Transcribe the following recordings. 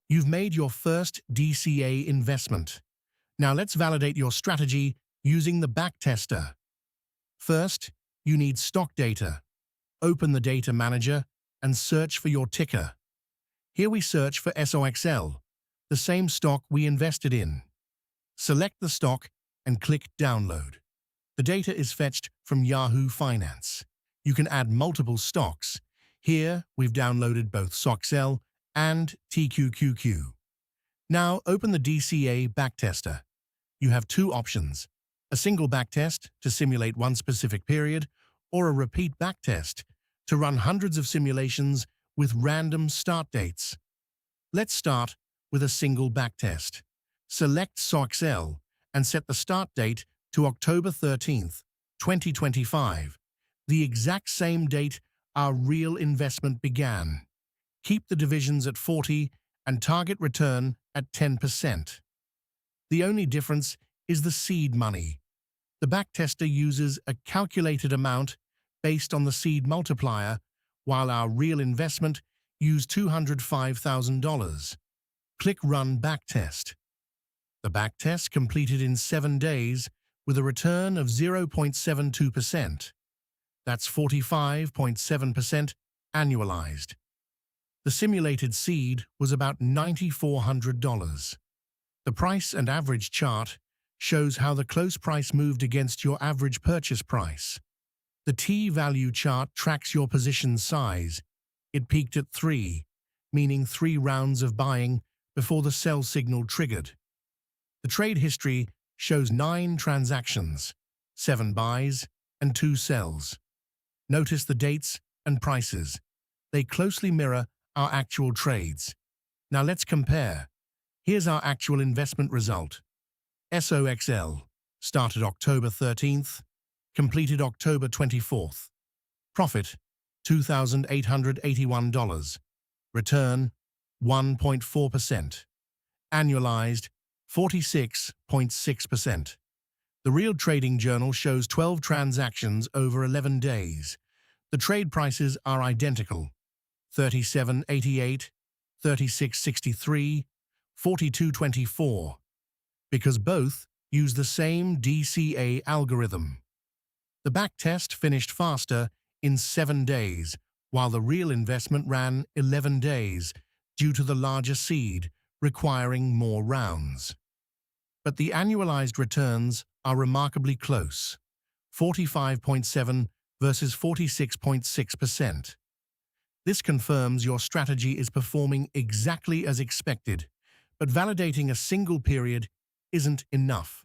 You've made your first DCA investment. Now let's validate your strategy using the backtester. First, you need stock data. Open the data manager and search for your ticker. Here we search for SOXL, the same stock we invested in. Select the stock and click Download. The data is fetched from Yahoo Finance. You can add multiple stocks. Here, we've downloaded both SOXL and TQQQ. Now, open the DCA Backtester. You have two options: a single backtest to simulate one specific period, or a repeat backtest to run hundreds of simulations with random start dates. Let's start with a single backtest. Select SOXL and set the start date to October 13th, 2025, the exact same date our real investment began. Keep the divisions at 40 and target return at 10%. The only difference is the seed money. The backtester uses a calculated amount based on the seed multiplier, while our real investment used $205,000. Click Run Backtest. The backtest completed in 7 days with a return of 0.72%. That's 45.7% annualized. The simulated seed was about $9,400. The price and average chart shows how the close price moved against your average purchase price. The T-value chart tracks your position size. It peaked at 3, meaning 3 rounds of buying before the sell signal triggered. The trade history shows 9 transactions, 7 buys, and 2 sells. Notice the dates and prices. They closely mirror our actual trades. Now let's compare. Here's our actual investment result. SOXL started October 13th, completed October 24th. Profit, $2,881. Return, 1.4%. Annualized, 46.6%. The Real Trading Journal shows 12 transactions over 11 days. The trade prices are identical: $37.88, $36.63, $42.24, because both use the same DCA algorithm. The backtest finished faster in 7 days, while the real investment ran 11 days due to the larger seed requiring more rounds. But the annualized returns are remarkably close: 45.7% versus 46.6%. This confirms your strategy is performing exactly as expected, but validating a single period isn't enough.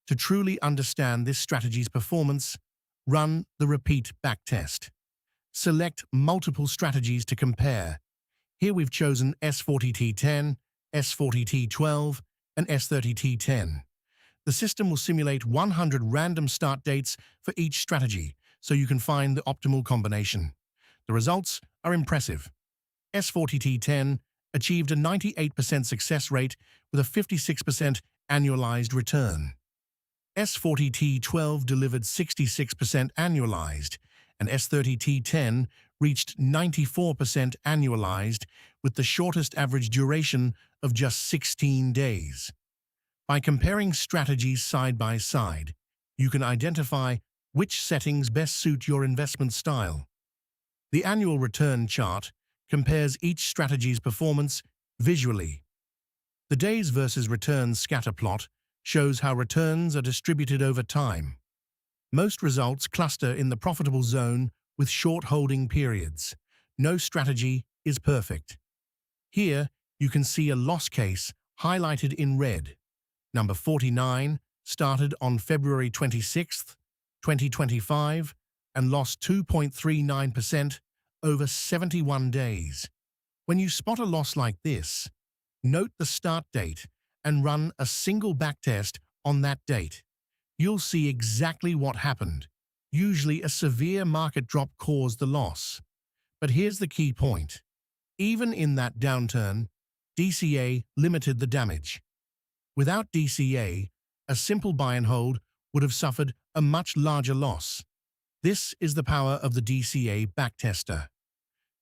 To truly understand this strategy's performance, run the Repeat Backtest. Select multiple strategies to compare. Here we've chosen S40T10, S40T12, and S30T10. The system will simulate 100 random start dates for each strategy, so you can find the optimal combination. The results are impressive. S40T10 achieved a 98% success rate with a 56% annualized return. S40T12 delivered 66% annualized, and S30T10 reached 94% annualized with the shortest average duration of just 16 days. By comparing strategies side by side, you can identify which settings best suit your investment style. The annual return chart compares each strategy's performance visually. The days versus returns scatter plot shows how returns are distributed over time. Most results cluster in the profitable zone with short holding periods. No strategy is perfect. Here, you can see a loss case highlighted in red. Number 49 started on February 26, 2025, and lost 2.39% over 71 days. When you spot a loss like this, note the start date and run a single backtest on that date. You'll see exactly what happened. Usually a severe market drop caused the loss. But here's the key point. Even in that downturn, DCA limited the damage. Without DCA, a simple buy and hold would have suffered a much larger loss. This is the power of the DCA Backtester.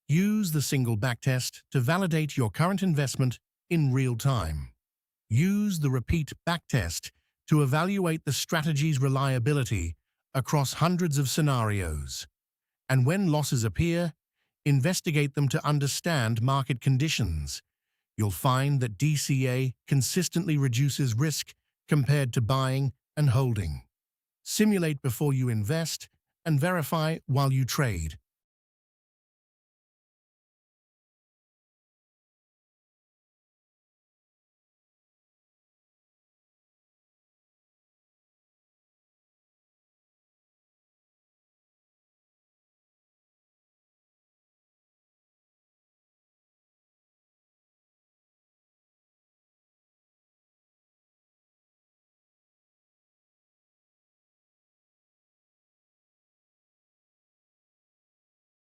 Use the single backtest to validate your current investment in real time. Use the Repeat Backtest to evaluate the strategy's reliability across hundreds of scenarios. And when losses appear, investigate them to understand market conditions. You'll find that DCA consistently reduces risk compared to buying and holding. Simulate before you invest and verify while you trade.